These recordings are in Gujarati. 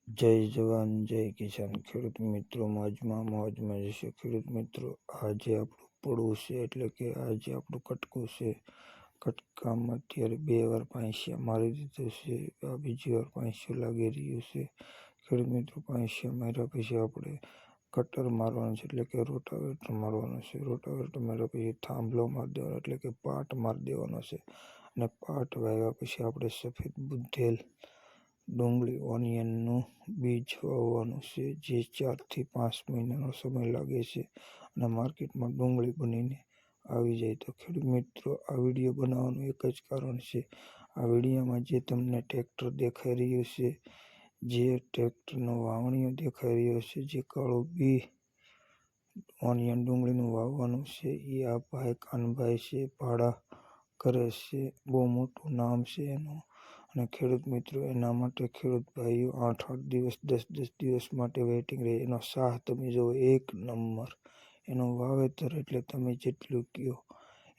જય જવાન જય કિસાન ખેડૂત મિત્રો મોજમાં જશે ખેડૂત મિત્રો આજે આપણું પડવું છે એટલે કે આજે આપણું કટકું છે કટકામાં અત્યારે 2 વાર પાંચિયા મારી દીધું છે આ બીજી વાર પાંચિયું લાગી રહ્યું છે ખેડૂત મિત્રો પાંચિયા માર્યા પછી આપણે કટર મારવાનું છે એટલે કે રોટાવેટર મારવાનું છે રોટાવેટર માર્યા પછી થાંભલો મારી દેવાનો એટલે કે પાટ મારી દેવાનો છે અને પાટ વાવ્યા પછી આપણે સફેદ બુધેલ ડુંગળી ઓનિયનનું બીજ વાવવાનું છે જે 4 થી 5 મહિનાનો સમય લાગે છે અને માર્કેટમાં ડુંગળી બનીને આવી જાય તો ખેડૂત મિત્રો આ વિડીયો બનાવવાનું એક જ કારણ છે આ વિડીયોમાં જે તમને ટ્રેક્ટર દેખાઈ રહ્યું છે જે ટ્રેક્ટરનો વાવણીઓ દેખાઈ રહ્યો છે જે કાળું બી ઓનિયન ડુંગળીનું વાવવાનું છે એ આ ભાઈ કાનભાઈ છે ભાડા કરે છે બહુ મોટું નામ છે એનું અને ખેડૂત મિત્રો એના માટે ખેડૂત ભાઈઓ 8-8 દિવસ 10-10 દિવસ માટે વેઇટિંગ રહે એનો સાહ તમે જુઓ એક નંબર એનું વાવેતર એટલે તમે જેટલું કહો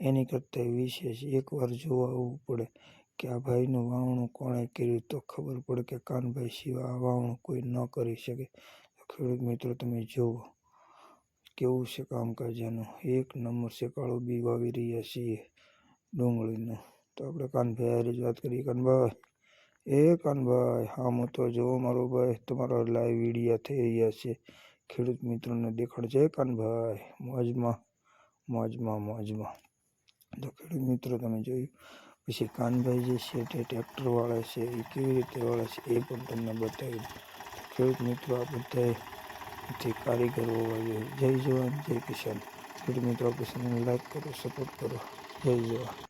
એની કરતાં વિશેષ એકવાર જોવા આવવું પડે કે આ ભાઈનું વાવણું કોણે કર્યું તો ખબર પડે કે કાનભાઈ સિવાય આ વાવણું કોઈ ન કરી શકે તો ખેડૂત મિત્રો તમે જુઓ કેવું છે કામકાજ એનું એક નંબર છે કાળું બી વાવી રહ્યા છીએ ડુંગળીનું તો આપણે કાનભાઈ હારે જ વાત કરીએ કાનભાઈ હા હું તો જોવો મારો ભાઈ તમારા લાઈવ વિડીયા થઈ રહ્યા છે ખેડૂત મિત્રોને દેખાડજે કાનભાઈ મોજમાં તો ખેડૂત મિત્રો તમે જોયું પછી કાનભાઈ જે છે તે ટ્રેક્ટરવાળા છે એ કેવી રીતે વાળા છે એ પણ તમને બતાવ્યું ખેડૂત મિત્રો આ બધા કારીગરો હોવા જોઈએ જય જવાન જય કિસાન ખેડૂત મિત્રો આપણે ચેનલને લાઈક કરો સપોર્ટ કરો જય જવાન